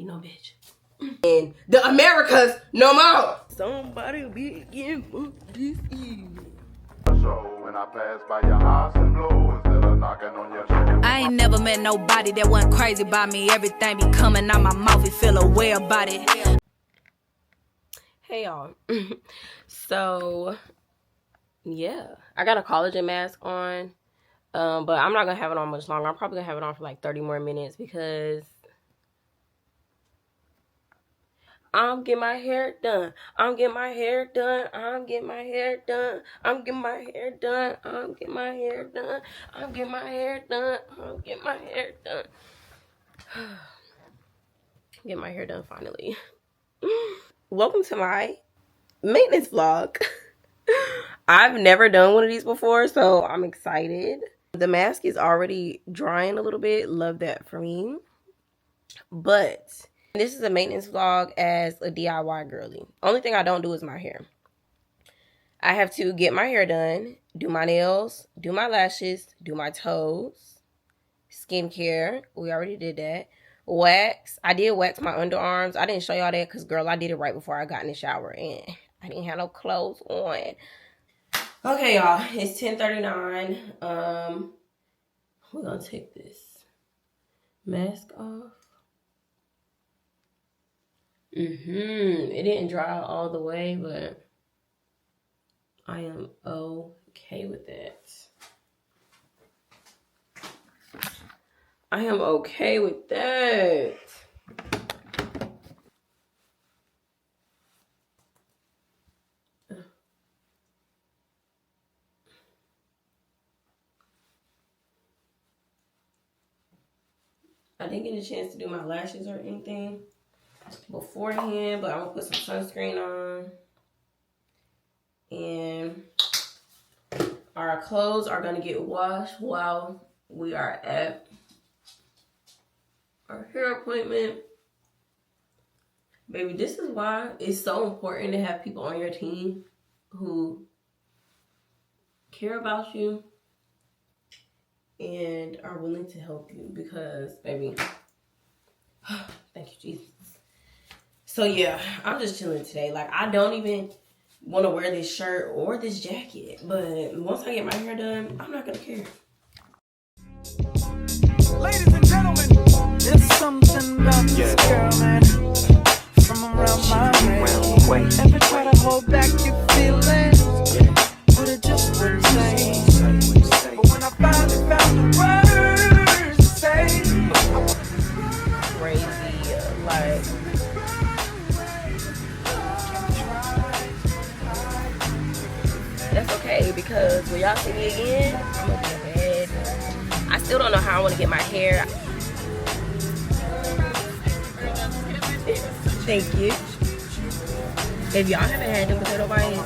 no bitch. And the Americas no more. Somebody be getting this evening. So when I pass by your house and blow instead of knocking on your door. I ain't never met nobody that wasn't crazy about me. Everything be coming out my mouth, you feel a way about it. Hey y'all. So yeah, I got a collagen mask on. But I'm not gonna have it on much longer. I'm probably gonna have it on for like 30 more minutes because I'm getting my hair done. I'm getting my hair done. I'm getting my hair done. I'm getting my hair done. I'm getting my hair done. I'm getting my hair done. I'm getting my hair done. Get my hair done finally. Welcome to my maintenance vlog. I've never done one of these before, so I'm excited. The mask is already drying a little bit. Love that for me. But this is a maintenance vlog as a DIY girly. Only thing I don't do is my hair. I have to get my hair done, do my nails, do my lashes, do my toes, skincare. We already did that. Wax. I did wax my underarms. I didn't show y'all that because, girl, I did it right before I got in the shower and I didn't have no clothes on. Okay, y'all. It's 10:39. We're gonna take this mask off. It didn't dry out all the way, but I am okay with that. I am okay with that. I didn't get a chance to do my lashes or anything beforehand, but I'm gonna put some sunscreen on. And our clothes are gonna get washed while we are at our hair appointment. Baby, this is why it's so important to have people on your team who care about you and are willing to help you because, baby, thank you, Jesus. So, yeah, I'm just chilling today. Like, I don't even want to wear this shirt or this jacket, but once I get my hair done, I'm not going to care. Ladies and gentlemen, there's something about this girl, man, from around my way. Ever try to hold back your feelings, but it just wouldn't say. But when I finally found the words to say, Crazy, like, that's okay because when y'all see me again, I'm gonna be in bed. I still don't know how I want to get my hair. Thank you. If y'all haven't had them potato bites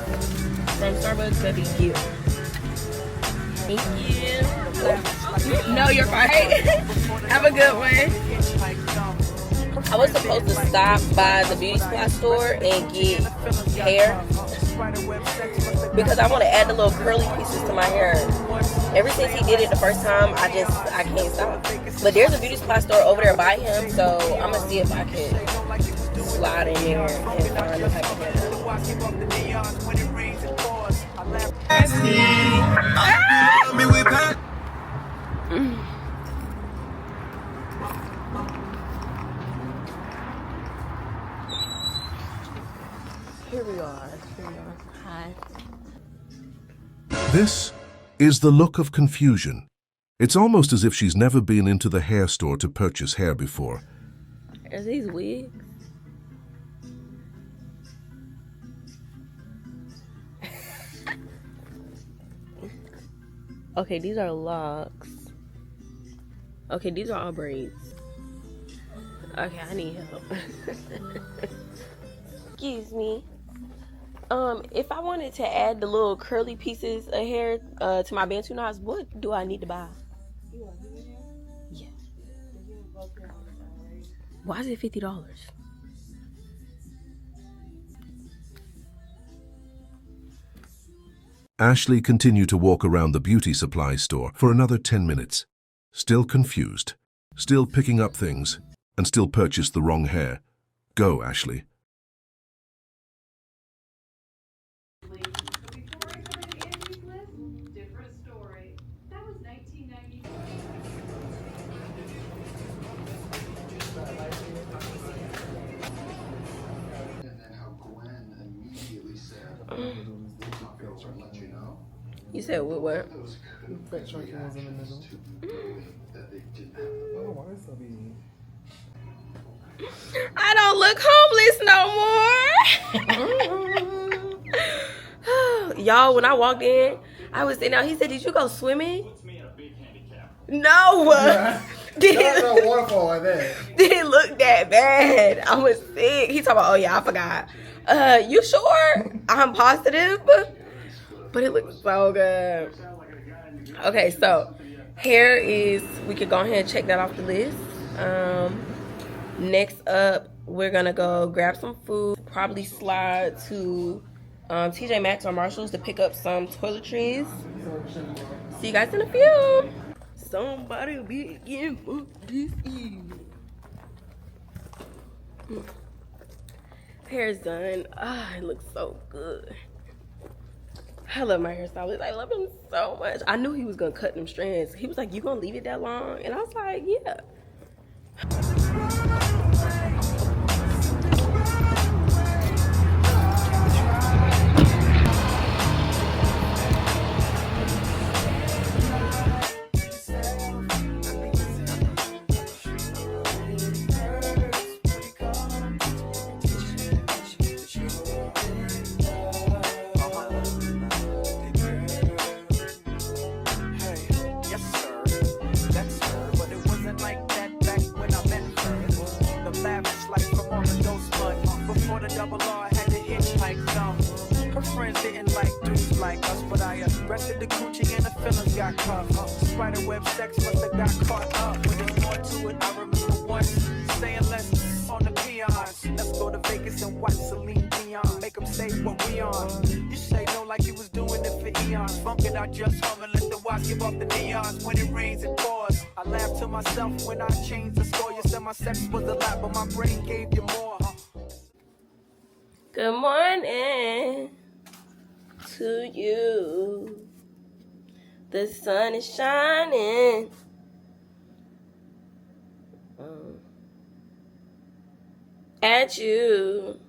from Starbucks, that'd be cute. Thank you. No, you're fine. Have a good one. I was supposed to stop by the beauty supply store and get hair because I want to add the little curly pieces to my hair. Ever since he did it the first time, I can't stop. But there's a beauty supply store over there by him, so I'm gonna see if I can slide in there and find the type of hair. Here we are. Hi. This is the look of confusion. It's almost as if she's never been into the hair store to purchase hair before. Are these wigs? Okay, these are locks. Okay, these are all braids. Okay, I need help. Excuse me. If I wanted to add the little curly pieces of hair to my bantu knots, what do I need to buy? Yeah. Why is it $50? Ashley continued to walk around the beauty supply store for another 10 minutes, still confused, still picking up things, and still purchase the wrong hair. Go, Ashley. You said what? I don't look homeless no more. Y'all, when I walked in, I was sitting out. He said, "Did you go swimming?" No. Did it look that bad? I was sick. He talking about, oh yeah, I forgot. You sure? I'm positive. But it looks so good. Okay, so hair is, we could go ahead and check that off the list. Next up, we're gonna go grab some food. Probably slide to TJ Maxx or Marshalls to pick up some toiletries. See you guys in a few. Somebody will be getting booked this evening. Hair's done. Ah, it looks so good. I love my hairstylist. I love him so much. I knew he was gonna cut them strands. He was like, "You gonna leave it that long?" And I was like, "Yeah." Spiderweb sex must have got caught up. When there's more to it, I remember once saying less on the peons. Let's go to Vegas and watch Celine Dion. Make them say what we on. You say no like you was doing it for eons. Funkin' I just hum and let the watch give up the neons. When it rains, it pours. I laugh to myself when I changed the score. You said my sex was a lot, but my brain gave you more. Good morning to you. The sun is shining. At you.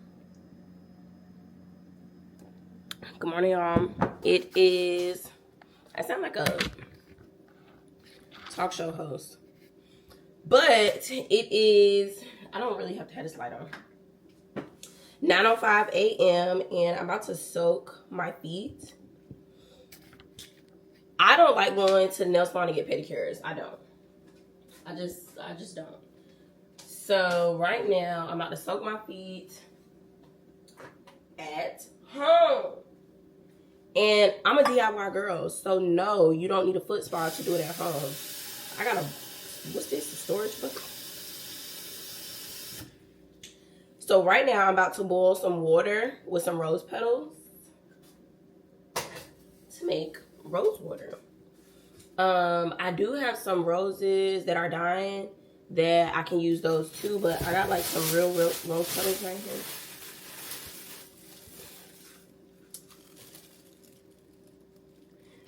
Good morning, y'all. It is, I sound like a talk show host, but it is, I don't really have to have this light on. 9:05 a.m. and I'm about to soak my feet. I don't like going to the nail salon to get pedicures. I don't. I just don't. So right now I'm about to soak my feet at home. And I'm a DIY girl, so no, you don't need a foot spa to do it at home. I got a, what's this, a storage book? So right now I'm about to boil some water with some rose petals to make rose water. I do have some roses that are dying that I can use those too, but I got like some real rose petals right here.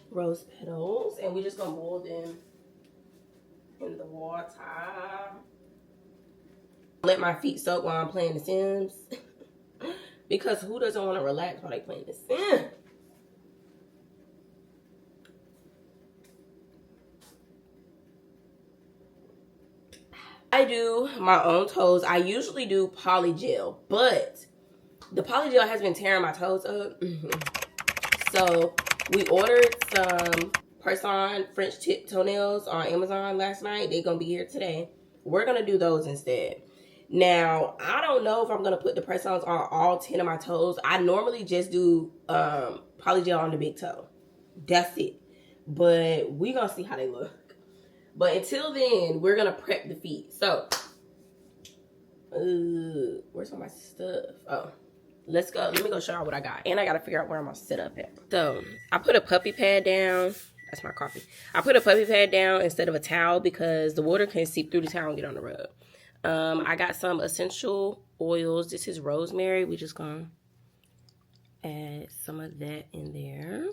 Rose petals, and we're just gonna boil them in the water. Let my feet soak while I'm playing The Sims. Because who doesn't want to relax while they playing The Sims? I do my own toes. I usually do polygel, but the polygel has been tearing my toes up. So we ordered some press-on French tip toenails on Amazon last night. They're going to be here today. We're going to do those instead. Now, I don't know if I'm going to put the press-ons on all 10 of my toes. I normally just do polygel on the big toe. That's it. But we're going to see how they look. But until then, we're going to prep the feet. So, where's all my stuff? Oh, let's go. Let me go show y'all what I got. And I got to figure out where I'm going to sit up at. So, I put a puppy pad down. That's my coffee. I put a puppy pad down instead of a towel because the water can seep through the towel and get on the rug. I got some essential oils. This is rosemary. We just gonna add some of that in there.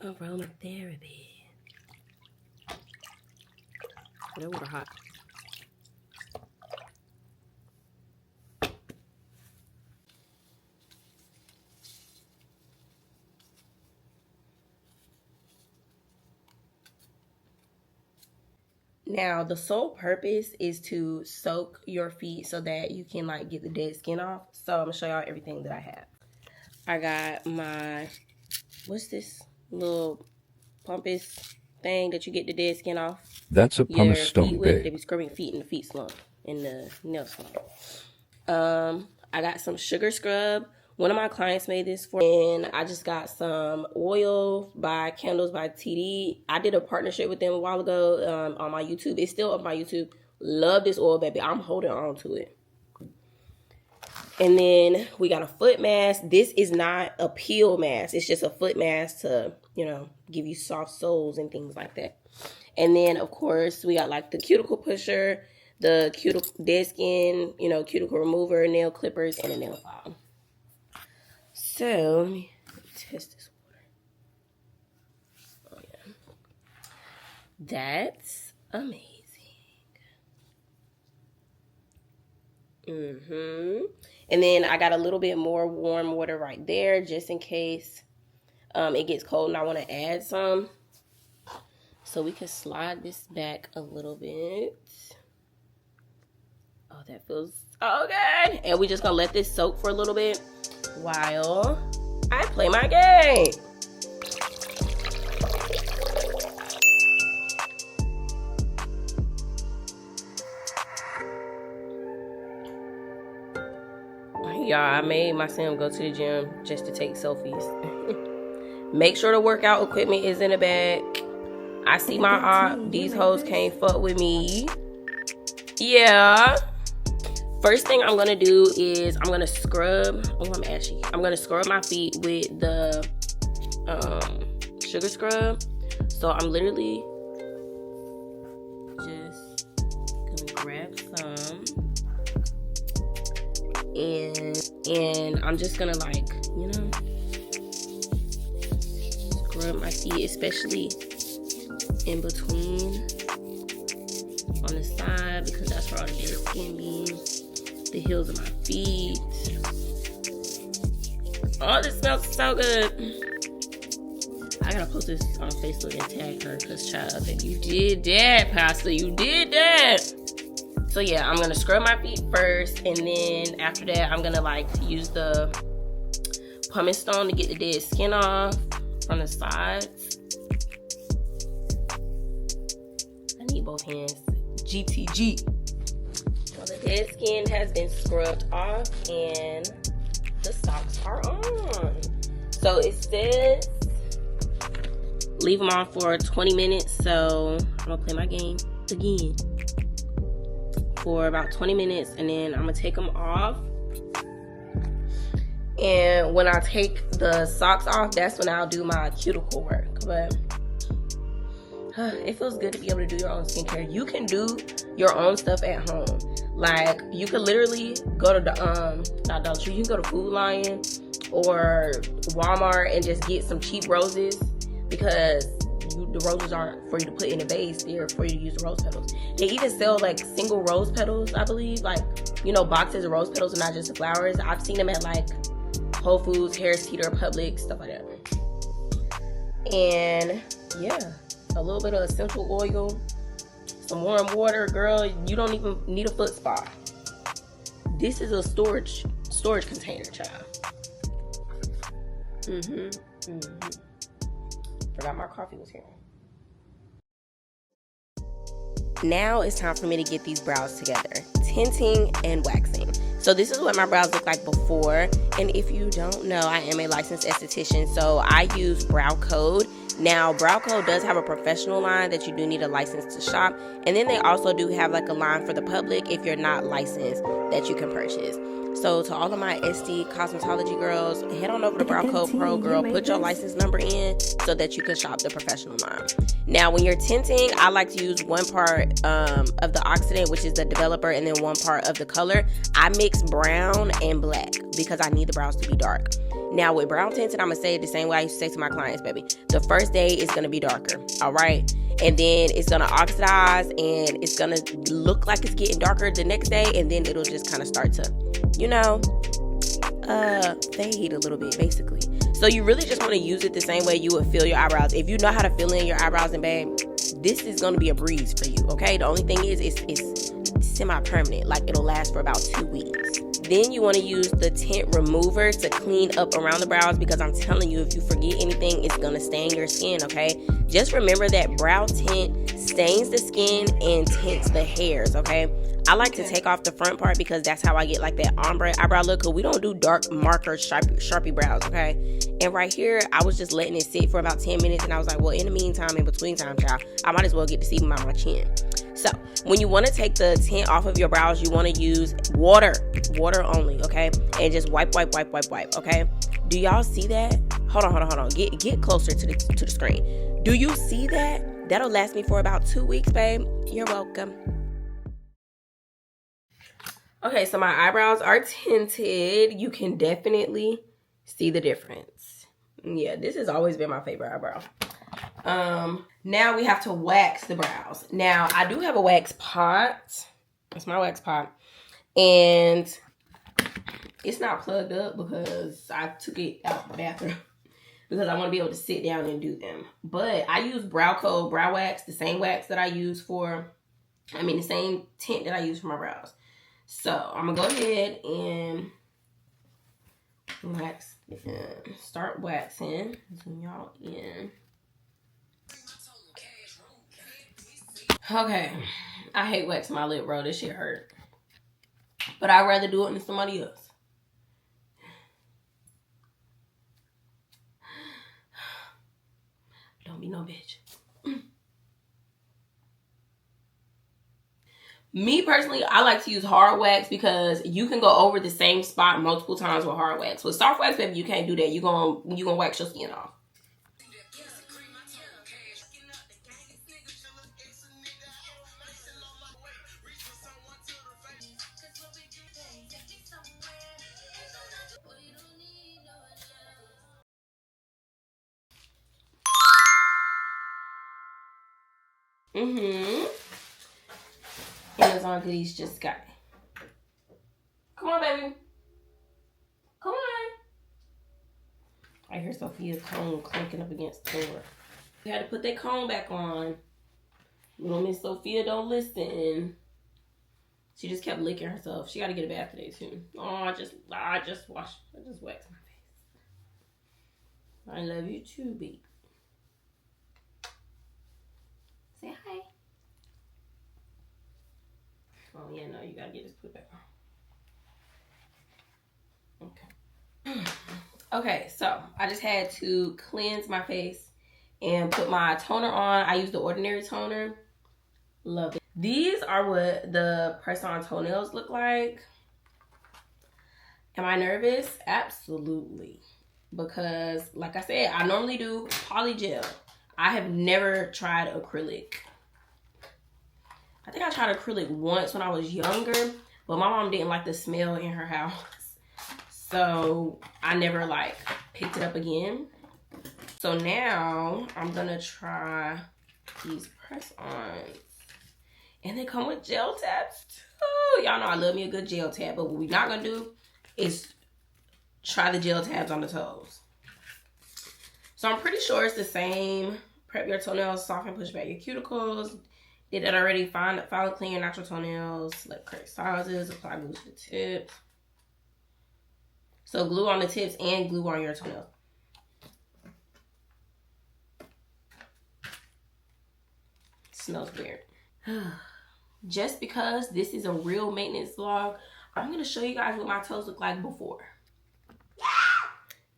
Aromatherapy. That water hot. Now, the sole purpose is to soak your feet so that you can like get the dead skin off. So I'm gonna show y'all everything that I have. I got my, what's this little pumice thing that you get the dead skin off? That's a pumice Your stone, feet with. babe. They be scrubbing feet in the feet slump, in the nail slump. I got some sugar scrub. One of my clients made this for me. And I just got some oil by Candles by TD. I did a partnership with them a while ago on my YouTube. It's still on my YouTube. Love this oil, baby. I'm holding on to it. And then we got a foot mask. This is not a peel mask. It's just a foot mask to, you know, give you soft soles and things like that. And then, of course, we got like the cuticle pusher, the cuticle dead skin, you know, cuticle remover, nail clippers, and a nail file. So, let me test this water. Oh, yeah. That's amazing. And then I got a little bit more warm water right there just in case it gets cold and I want to add some. So we can slide this back a little bit. Oh, that feels so good. And we just gonna let this soak for a little bit while I play my game. Y'all, I made my son go to the gym just to take selfies. Make sure the workout equipment is in the bag. I see my aunt. These hoes can't fuck with me. Yeah. First thing I'm gonna do is I'm gonna scrub. Oh, I'm ashy. I'm gonna scrub my feet with the sugar scrub. So I'm literally just gonna grab some, and I'm just gonna like, you know, scrub my feet, especially in between on the side, because that's where all the dead skin be. The heels of my feet. Oh, this smells so good. I gotta post this on Facebook and tag her, because child, you did that, Pastor. You did that. So yeah, I'm gonna scrub my feet first, and then after that, I'm gonna like use the pumice stone to get the dead skin off from the sides. I need both hands. GTG. So the dead skin has been scrubbed off, and the socks are on. So it says leave them on for 20 minutes. So I'm gonna play my game again for about 20 minutes, and then I'm gonna take them off. And when I take the socks off, that's when I'll do my cuticle work. But it feels good to be able to do your own skincare. You can do your own stuff at home. Like, you could literally go to the not Dollar Tree, you can go to Food Lion or Walmart and just get some cheap roses, because the roses aren't for you to put in a vase, they're for you to use the rose petals. They even sell like single rose petals, I believe, like, you know, boxes of rose petals and not just the flowers. I've seen them at like Whole Foods, Harris Teeter, Publix, stuff like that. And yeah, a little bit of essential oil, some warm water. Girl, you don't even need a foot spa. This is a storage container, child. Forgot my coffee was here. Now it's time for me to get these brows together. Tinting and waxing. So this is what my brows look like before. And if you don't know, I am a licensed esthetician, so I use Brow Code. Now, Brow Code does have a professional line that you do need a license to shop. And then they also do have like a line for the public if you're not licensed that you can purchase. So to all of my SD cosmetology girls, head on over to Brow Code Pro, girl. Put your license number in so that you can shop the professional line. Now, when you're tinting, I like to use one part of the oxidant, which is the developer, and then one part of the color. I mix brown and black because I need the brows to be dark. Now, with brow tinting, I'm going to say it the same way I used to say to my clients, baby. The first day is going to be darker, all right? And then it's going to oxidize, and it's going to look like it's getting darker the next day, and then it'll just kind of start to, you know, fade a little bit, basically. So you really just want to use it the same way you would fill your eyebrows. If you know how to fill in your eyebrows, and babe, this is going to be a breeze for you, okay? The only thing is it's semi-permanent. Like, it'll last for about 2 weeks. Then you want to use the tint remover to clean up around the brows, because I'm telling you, if you forget anything, it's going to stain your skin, okay? Just remember that brow tint stains the skin and tints the hairs, okay? I like to take off the front part because that's how I get like that ombre eyebrow look, because we don't do dark marker sharpie brows, okay? And right here, I was just letting it sit for about 10 minutes, and I was like, well, in the meantime, in between time, child, I might as well get to see my chin. So when you want to take the tint off of your brows, you want to use water only, okay? And just wipe, okay? Do y'all see that? Hold on. Get closer to the screen. Do you see that? That'll last me for about 2 weeks, babe. You're welcome. Okay, so my eyebrows are tinted. You can definitely see the difference. Yeah, this has always been my favorite eyebrow. Now we have to wax the brows. Now, I do have a wax pot. It's my wax pot. And it's not plugged up because I took it out the bathroom because I want to be able to sit down and do them. But I use Brow Code Brow Wax, the same wax that I use for, the same tint that I use for my brows. So, I'm going to go ahead and wax, start waxing. Zoom y'all in. Okay, I hate waxing my lip, bro. This shit hurt. But I'd rather do it than somebody else. Don't be no bitch. Me personally, I like to use hard wax because you can go over the same spot multiple times with hard wax. With soft wax, baby, you can't do that. You're gonna wax your skin off. Amazon goodies just got it. Come on, baby. Come on. I hear Sophia's comb clanking up against the door. We had to put that comb back on. Little Miss Sophia don't listen. She just kept licking herself. She got to get a bath today too. Oh, I just waxed my face. I love you too, babe. Say hi. Oh yeah, no, you gotta get this put back on. Okay. Okay, so I just had to cleanse my face and put my toner on. I use the Ordinary toner. Love it. These are what the press-on toenails look like. Am I nervous? Absolutely. Because, like I said, I normally do polygel. I have never tried acrylic. I think I tried acrylic once when I was younger, but my mom didn't like the smell in her house. So I never picked it up again. So now I'm gonna try these press-ons. And they come with gel tabs too. Y'all know I love me a good gel tab, but what we're not gonna do is try the gel tabs on the toes. So I'm pretty sure it's the same. Prep your toenails, soften, push back your cuticles. Did that already. File and clean your natural toenails. Select correct sizes. Apply glue to the tips. So glue on the tips and glue on your toenails. Smells weird. Just because this is a real maintenance vlog, I'm going to show you guys what my toes look like before.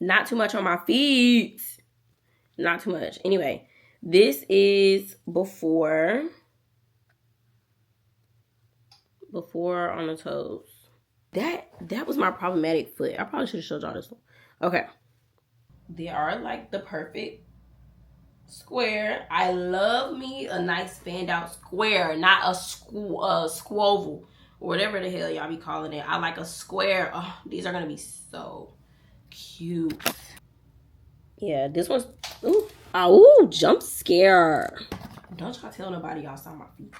Not too much on my feet. Not too much. Anyway, this is before on the toes. That was my problematic foot. I probably should have showed y'all this one. Okay. They are like the perfect square. I love me a nice fanned out square, not a squoval or whatever the hell y'all be calling it. I like a square. Oh, these are gonna be so cute. Yeah, this one's ooh, jump scare. Don't y'all tell nobody y'all saw my feet.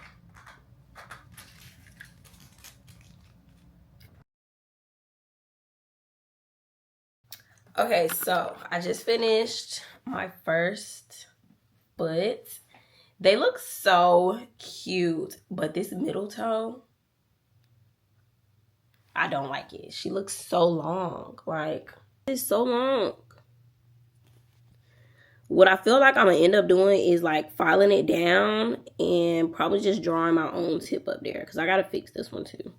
Okay, so I just finished my first foot. They look so cute, but this middle toe, I don't like it. She looks so long. Like, it's so long. What I feel like I'm gonna end up doing is like filing it down and probably just drawing my own tip up there, because I gotta fix this one too.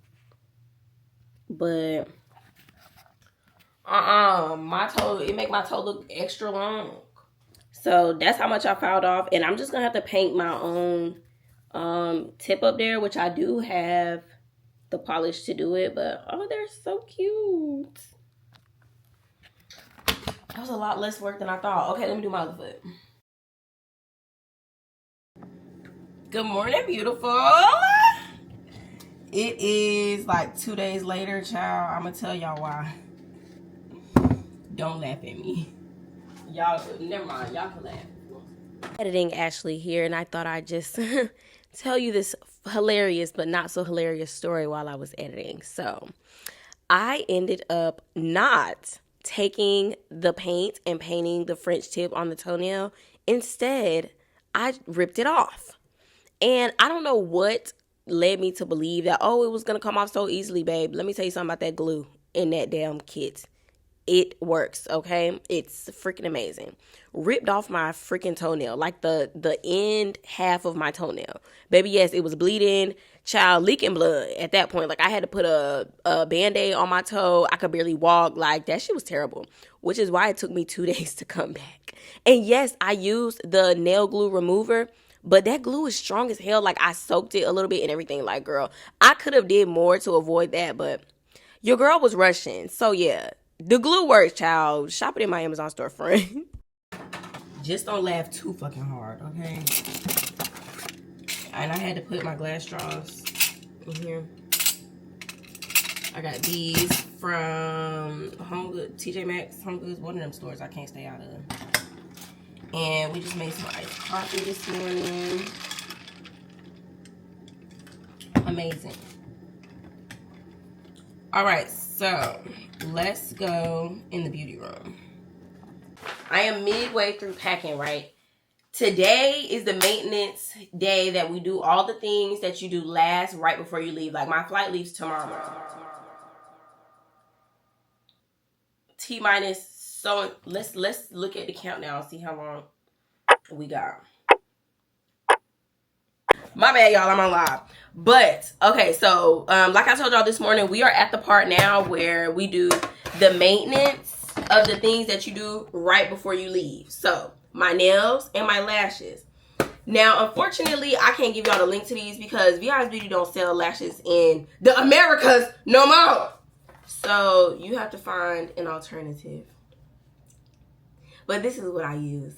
But my toe, it make my toe look extra long. So that's how much I filed off, and I'm just gonna have to paint my own tip up there, which I do have the polish to do it. But oh, they're so cute. That was a lot less work than I thought. Okay, let me do my other foot. Good morning, beautiful. It is like 2 days later, child. I'm gonna tell y'all why. Don't laugh at me. Y'all, never mind. Y'all can laugh. Editing Ashley here, and I thought I'd just tell you this hilarious but not so hilarious story while I was editing. So I ended up not taking the paint and painting the French tip on the toenail. Instead, I ripped it off. And I don't know what led me to believe that, oh, it was going to come off so easily, babe. Let me tell you something about that glue in that damn kit. It works, okay? It's freaking amazing. Ripped off my freaking toenail, like the end half of my toenail. Baby, yes, it was bleeding, child, leaking blood at that point. Like, I had to put a Band-Aid on my toe. I could barely walk. Like, that shit was terrible, which is why it took me 2 days to come back. And yes, I used the nail glue remover, but that glue is strong as hell. Like, I soaked it a little bit and everything. Like, girl, I could have did more to avoid that, but your girl was rushing. So, yeah. The glue works, child. Shop it in my Amazon storefront. Just don't laugh too fucking hard, okay? And I had to put my glass straws in here. I got these from Home Goods, TJ Maxx, Home Goods, one of them stores I can't stay out of. And we just made some iced coffee this morning. Amazing. All right, so let's go in the beauty room. I am midway through packing, right? Today is the maintenance day that we do all the things that you do last right before you leave. Like, my flight leaves tomorrow. T-minus, so let's look at the countdown and see how long we got. My bad, y'all, I'm on live. But, okay, so, like I told y'all this morning, we are at the part now where we do the maintenance of the things that you do right before you leave. So, my nails and my lashes. Now, unfortunately, I can't give y'all the link to these because VI's Beauty don't sell lashes in the Americas no more. So, you have to find an alternative. But this is what I use.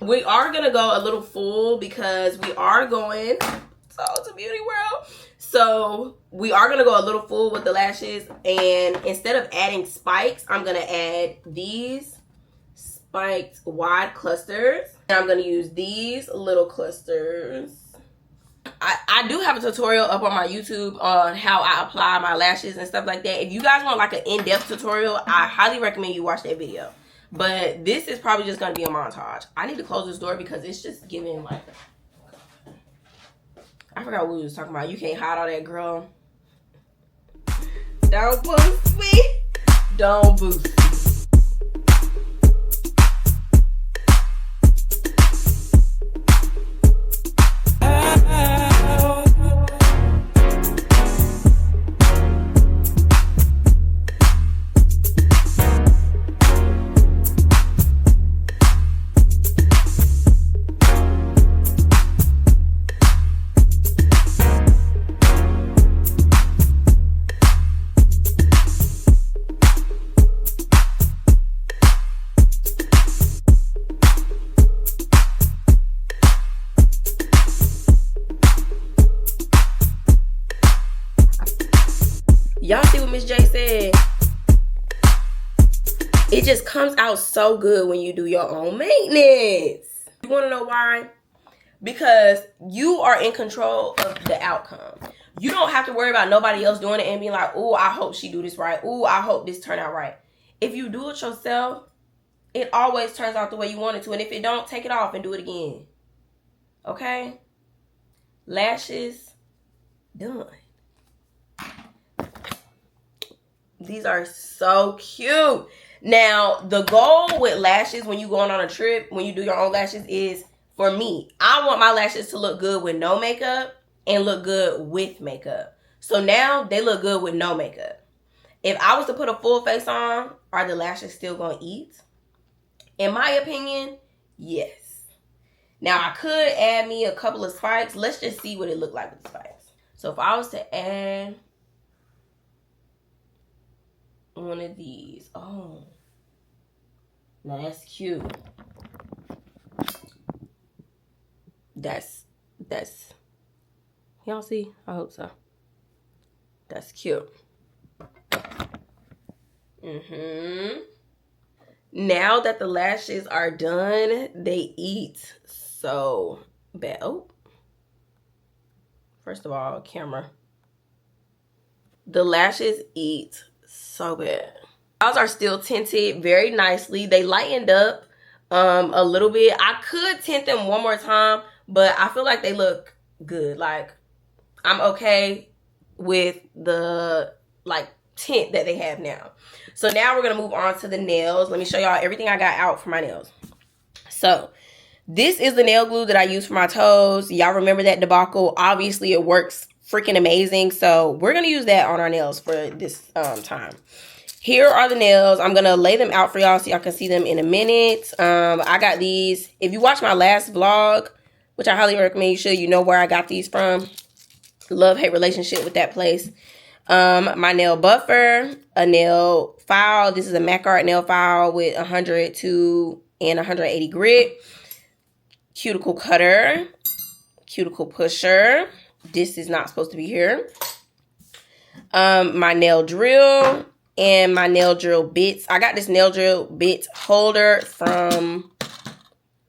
We are going to go a little full because we are going to Beauty World. So we are going to go a little full with the lashes. And instead of adding spikes, I'm going to add these spiked wide clusters. And I'm going to use these little clusters. I do have a tutorial up on my YouTube on how I apply my lashes and stuff like that. If you guys want like an in-depth tutorial, I highly recommend you watch that video. But this is probably just going to be a montage. I need to close this door because it's just giving like... I forgot what we was talking about. You can't hide all that, girl. Don't boost me. Don't boost me. Y'all see what Miss J said? It just comes out so good when you do your own maintenance. You want to know why? Because you are in control of the outcome. You don't have to worry about nobody else doing it and being like, oh, I hope she do this right. Oh, I hope this turn out right. If you do it yourself, it always turns out the way you want it to. And if it don't, take it off and do it again. Okay? Lashes, done. These are so cute. Now, the goal with lashes when you going on a trip, when you do your own lashes is, for me, I want my lashes to look good with no makeup and look good with makeup. So now they look good with no makeup. If I was to put a full face on, are the lashes still going to eat? In my opinion, yes. Now, I could add me a couple of spikes. Let's just see what it looked like with the spikes. So if I was to add one of these. Oh. Now that's cute. That's y'all see? I hope so. That's cute. Now that the lashes are done, they eat so bad. Oh. First of all, camera. The lashes eat so bad. Brows are still tinted very nicely. They lightened up a little bit. I could tint them one more time, but I feel like they look good. Like, I'm okay with the tint that they have now. So now we're gonna move on to the nails. Let me show y'all everything I got out for my nails. So this is the nail glue that I use for my toes. Y'all remember that debacle? Obviously it works freaking amazing. So we're gonna use that on our nails for this time. Here are the nails. I'm gonna lay them out for y'all so y'all can see them in a minute. I got these. If you watch my last vlog, which I highly recommend you should, you know where I got these from. Love-hate relationship with that place. My nail buffer, a nail file. This is a Mac Art nail file with 102 and 180 grit. Cuticle cutter, cuticle pusher. This is not supposed to be here. My nail drill and my nail drill bits. I got this nail drill bit holder from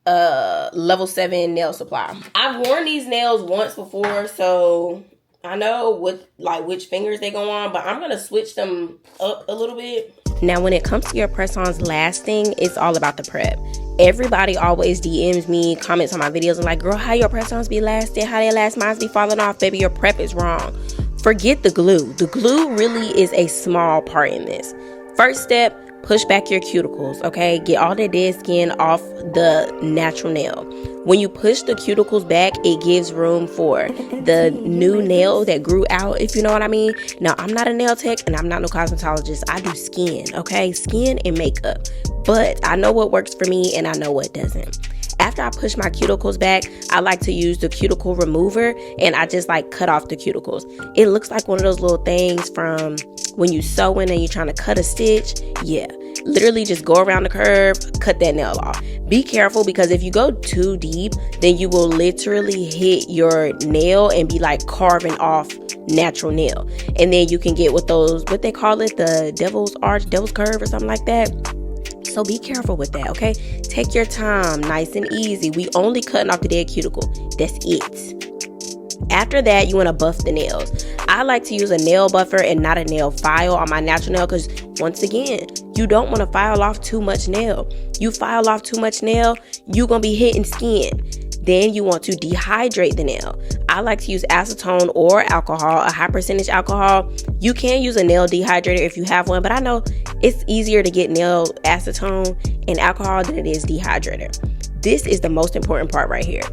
Level 7 Nail Supply. I've worn these nails once before, so I know what which fingers they go on, but I'm gonna switch them up a little bit. Now, when it comes to your press-ons lasting, it's all about the prep. Everybody always DMs me, comments on my videos, and like, girl, how your press-ons be lasting? How they last? Mine be falling off. Baby, your prep is wrong. Forget the glue. The glue really is a small part in this. First step, push back your cuticles, okay? Get all that dead skin off the natural nail. When you push the cuticles back, it gives room for the new nail that grew out, if you know what I mean. Now, I'm not a nail tech and I'm not no cosmetologist. I do skin, okay? Skin and makeup. But I know what works for me and I know what doesn't. After I push my cuticles back, I like to use the cuticle remover and I just cut off the cuticles. It looks like one of those little things from when you sewing and you're trying to cut a stitch. Yeah, literally just go around the curve, cut that nail off. Be careful because if you go too deep, then you will literally hit your nail and be carving off natural nail. And then you can get with those, what they call it, the devil's arch, devil's curve or something like that. So be careful with that, okay? Take your time, nice and easy. We only cutting off the dead cuticle. That's it. After that, you want to buff the nails. I like to use a nail buffer and not a nail file on my natural nail because, once again, you don't want to file off too much nail. You file off too much nail, you're going to be hitting skin. Then you want to dehydrate the nail. I like to use acetone or alcohol, a high percentage alcohol. You can use a nail dehydrator if you have one, but I know it's easier to get nail acetone and alcohol than it is dehydrator. This is the most important part right here.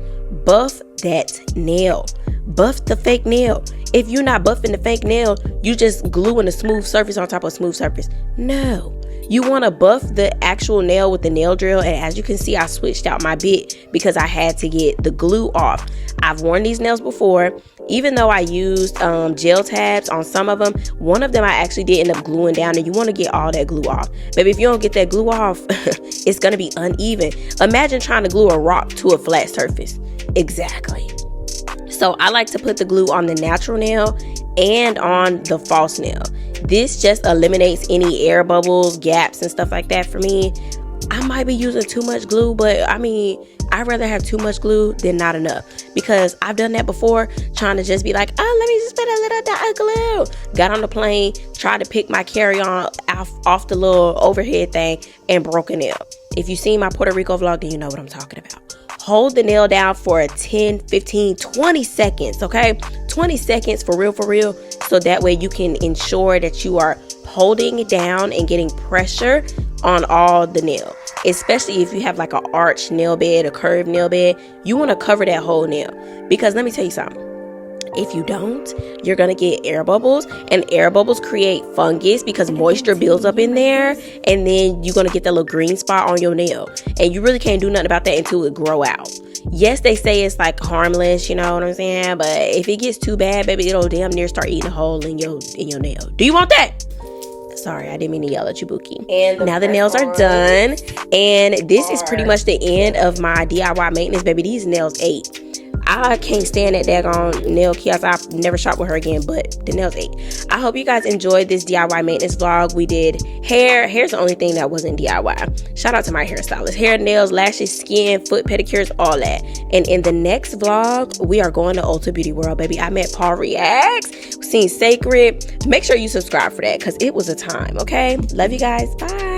Buff that nail. Buff the fake nail. If you're not buffing the fake nail, you just gluing a smooth surface on top of a smooth surface. No. You want to buff the actual nail with the nail drill, and as you can see, I switched out my bit because I had to get the glue off. I've worn these nails before. Even though I used gel tabs on some of them, one of them I actually did end up gluing down, and you want to get all that glue off. Baby, if you don't get that glue off, it's going to be uneven. Imagine trying to glue a rock to a flat surface. Exactly. So I like to put the glue on the natural nail and on the false nail. This just eliminates any air bubbles, gaps, and stuff like that for me. I might be using too much glue, but I mean, I'd rather have too much glue than not enough, because I've done that before, trying to just be like, oh, let me just put a little dot of glue. Got on the plane, tried to pick my carry-on off the little overhead thing, and broke a nail. If you've seen my Puerto Rico vlog, then you know what I'm talking about. Hold the nail down for 10, 15, 20 seconds, okay? 20 seconds for real, so that way you can ensure that you are holding it down and getting pressure on all the nail. Especially if you have like an arched nail bed, a curved nail bed, you want to cover that whole nail. Because let me tell you something. If you don't, you're going to get air bubbles, and air bubbles create fungus because moisture builds up in there, and then you're going to get that little green spot on your nail, and you really can't do nothing about that until it grow out. Yes, they say it's like harmless, you know what I'm saying? But if it gets too bad, baby, it'll damn near start eating a hole in your nail. Do you want that? Sorry, I didn't mean to yell at you, Bookie. And now the nails are done, and this is pretty much the end of my DIY maintenance, baby. These nails ate. I can't stand that daggone nail kiosk. I've never shop with her again, but the nails ate. I hope you guys enjoyed this DIY maintenance vlog. We did hair. Hair's the only thing that wasn't DIY. Shout out to my hairstylist. Hair, nails, lashes, skin, foot pedicures, all that. And in the next vlog, we are going to Ulta Beauty World, baby. I met Paul Reacts, seen Sacred. Make sure you subscribe for that, because it was a time, okay? Love you guys. Bye.